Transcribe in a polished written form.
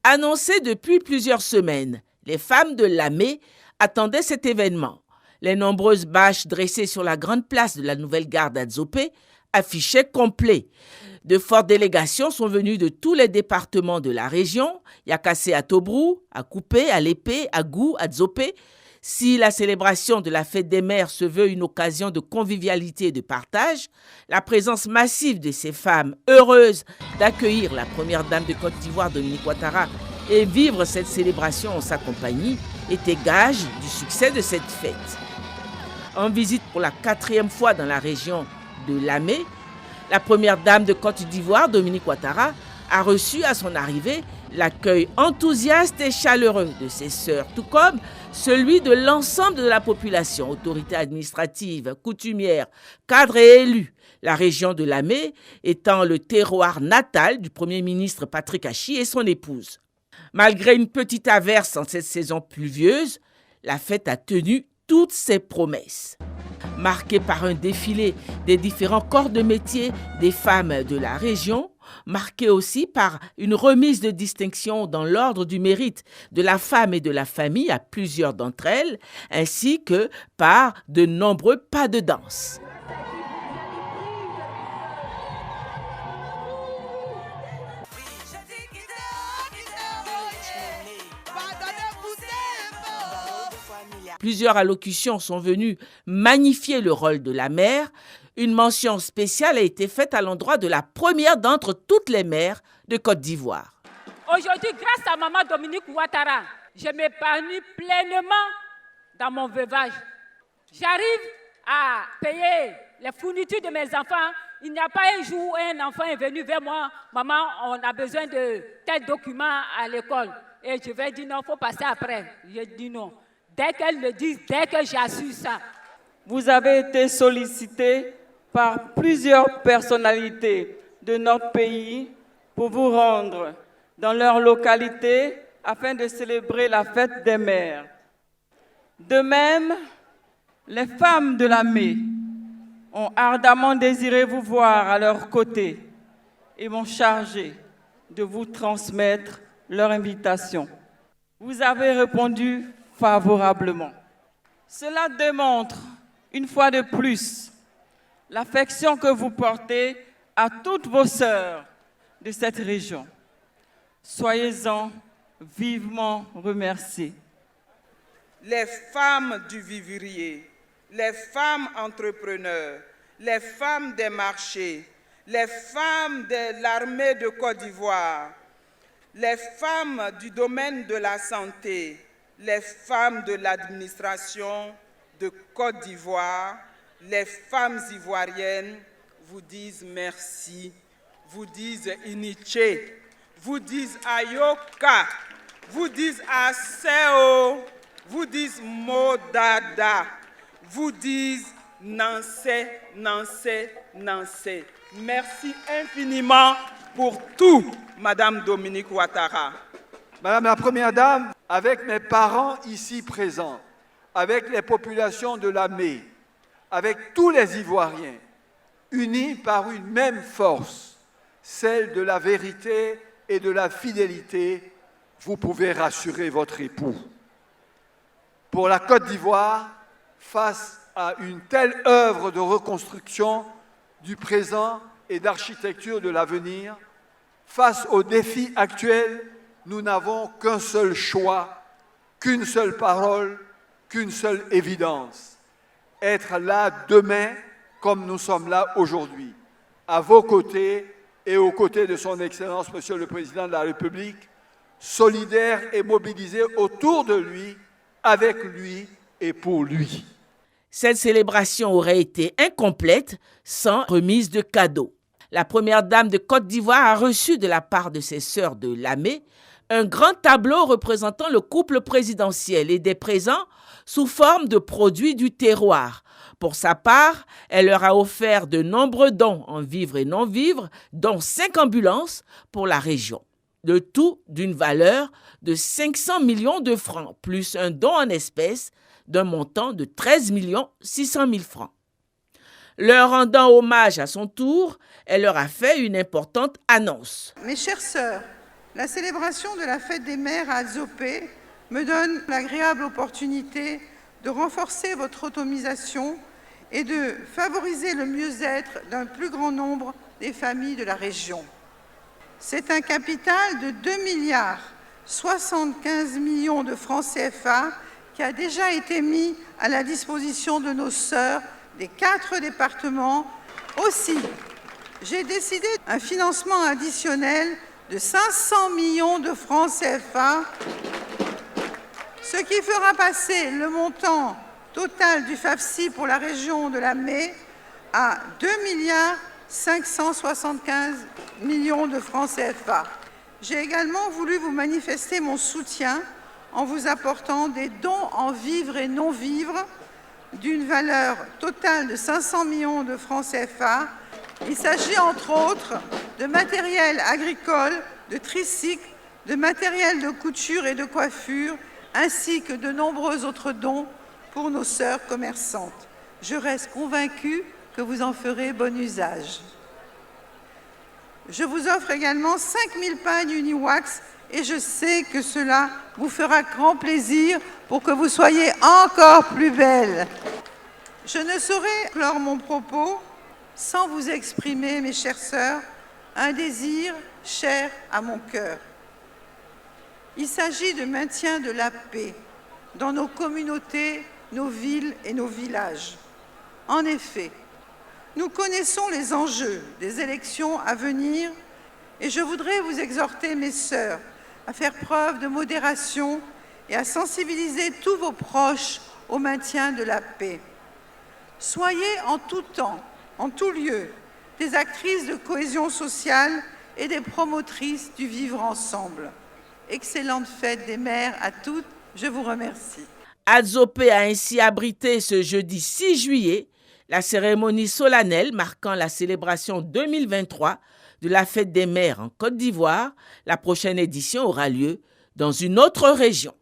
Annoncé depuis plusieurs semaines, les femmes de Lamé attendaient cet événement. Les nombreuses bâches dressées sur la grande place de la nouvelle gare d'Adzopé affichaient complet. De fortes délégations sont venues de tous les départements de la région, Yakassé à Tobrou, à Coupé, à Lépé, à Gou, à Dzopé. Si la célébration de la fête des mères se veut une occasion de convivialité et de partage, la présence massive de ces femmes heureuses d'accueillir la première dame de Côte d'Ivoire, Dominique Ouattara, et vivre cette célébration en sa compagnie était gage du succès de cette fête. En visite pour la 4e fois dans la région de Lamé, la première dame de Côte d'Ivoire, Dominique Ouattara, a reçu à son arrivée l'accueil enthousiaste et chaleureux de ses sœurs, tout comme celui de l'ensemble de la population, autorités administratives, coutumières, cadres et élus. La région de Lamé étant le terroir natal du Premier ministre Patrick Achi et son épouse. Malgré une petite averse en cette saison pluvieuse, la fête a tenu toutes ses promesses. Marquée par un défilé des différents corps de métier des femmes de la région, marquée aussi par une remise de distinction dans l'ordre du mérite de la femme et de la famille à plusieurs d'entre elles, ainsi que par de nombreux pas de danse. Plusieurs allocutions sont venues magnifier le rôle de la mère. Une mention spéciale a été faite à l'endroit de la première d'entre toutes les mères de Côte d'Ivoire. Aujourd'hui, grâce à maman Dominique Ouattara, je m'épanouis pleinement dans mon veuvage. J'arrive à payer les fournitures de mes enfants. Il n'y a pas un jour où un enfant est venu vers moi. Maman, on a besoin de tel document à l'école. Et je vais dire non, il faut passer après. Je dis non. Dès qu'elles le disent, dès que j'ai su ça. Vous avez été sollicité par plusieurs personnalités de notre pays pour vous rendre dans leur localité afin de célébrer la fête des mères. De même, les femmes de Lamé ont ardemment désiré vous voir à leur côté et m'ont chargé de vous transmettre leur invitation. Vous avez répondu favorablement. Cela démontre, une fois de plus, l'affection que vous portez à toutes vos sœurs de cette région. Soyez-en vivement remerciés. Les femmes du vivrier, les femmes entrepreneurs, les femmes des marchés, les femmes de l'armée de Côte d'Ivoire, les femmes du domaine de la santé, les femmes de l'administration de Côte d'Ivoire, les femmes ivoiriennes vous disent merci, vous disent Iniche, vous disent Ayoka, vous disent Aseo, vous disent Modada, vous disent Nansé, Nansé, Nansé. Merci infiniment pour tout, Madame Dominique Ouattara. Madame la Première Dame, avec mes parents ici présents, avec les populations de Lamé, avec tous les Ivoiriens, unis par une même force, celle de la vérité et de la fidélité, vous pouvez rassurer votre époux. Pour la Côte d'Ivoire, face à une telle œuvre de reconstruction du présent et d'architecture de l'avenir, face aux défis actuels, nous n'avons qu'un seul choix, qu'une seule parole, qu'une seule évidence. Être là demain comme nous sommes là aujourd'hui, à vos côtés et aux côtés de son Excellence, Monsieur le Président de la République, solidaires et mobilisés autour de lui, avec lui et pour lui. Cette célébration aurait été incomplète sans remise de cadeaux. La première dame de Côte d'Ivoire a reçu de la part de ses sœurs de Lamé un grand tableau représentant le couple présidentiel et des présents sous forme de produits du terroir. Pour sa part, elle leur a offert de nombreux dons en vivres et non-vivres, dont 5 ambulances pour la région. Le tout d'une valeur de 500 millions de francs, plus un don en espèces d'un montant de 13 600 000 francs. Leur rendant hommage à son tour, elle leur a fait une importante annonce. Mes chères sœurs, La célébration de la fête des mères à Adzopé me donne l'agréable opportunité de renforcer votre autonomisation et de favoriser le mieux-être d'un plus grand nombre des familles de la région. C'est un capital de 2 milliards 75 millions de francs CFA qui a déjà été mis à la disposition de nos sœurs des 4 départements. Aussi, j'ai décidé un financement additionnel de 500 millions de francs CFA, ce qui fera passer le montant total du FAFSI pour la région de la Mai à 2 milliards 575 millions de francs CFA. J'ai également voulu vous manifester mon soutien en vous apportant des dons en vivres et non-vivres d'une valeur totale de 500 millions de francs CFA. Il s'agit entre autres de matériel agricole, de tricycles, de matériel de couture et de coiffure, ainsi que de nombreux autres dons pour nos sœurs commerçantes. Je reste convaincue que vous en ferez bon usage. Je vous offre également 5000 pagnes Uniwax et je sais que cela vous fera grand plaisir pour que vous soyez encore plus belle. Je ne saurais clore mon propos sans vous exprimer, mes chères sœurs, un désir cher à mon cœur. Il s'agit de maintien de la paix dans nos communautés, nos villes et nos villages. En effet, nous connaissons les enjeux des élections à venir et je voudrais vous exhorter, mes sœurs, à faire preuve de modération et à sensibiliser tous vos proches au maintien de la paix. Soyez en tout temps, en tout lieu, des actrices de cohésion sociale et des promotrices du vivre ensemble. Excellente fête des mères à toutes, je vous remercie. Adzopé a ainsi abrité ce jeudi 6 juillet la cérémonie solennelle marquant la célébration 2023 de la fête des mères en Côte d'Ivoire. La prochaine édition aura lieu dans une autre région.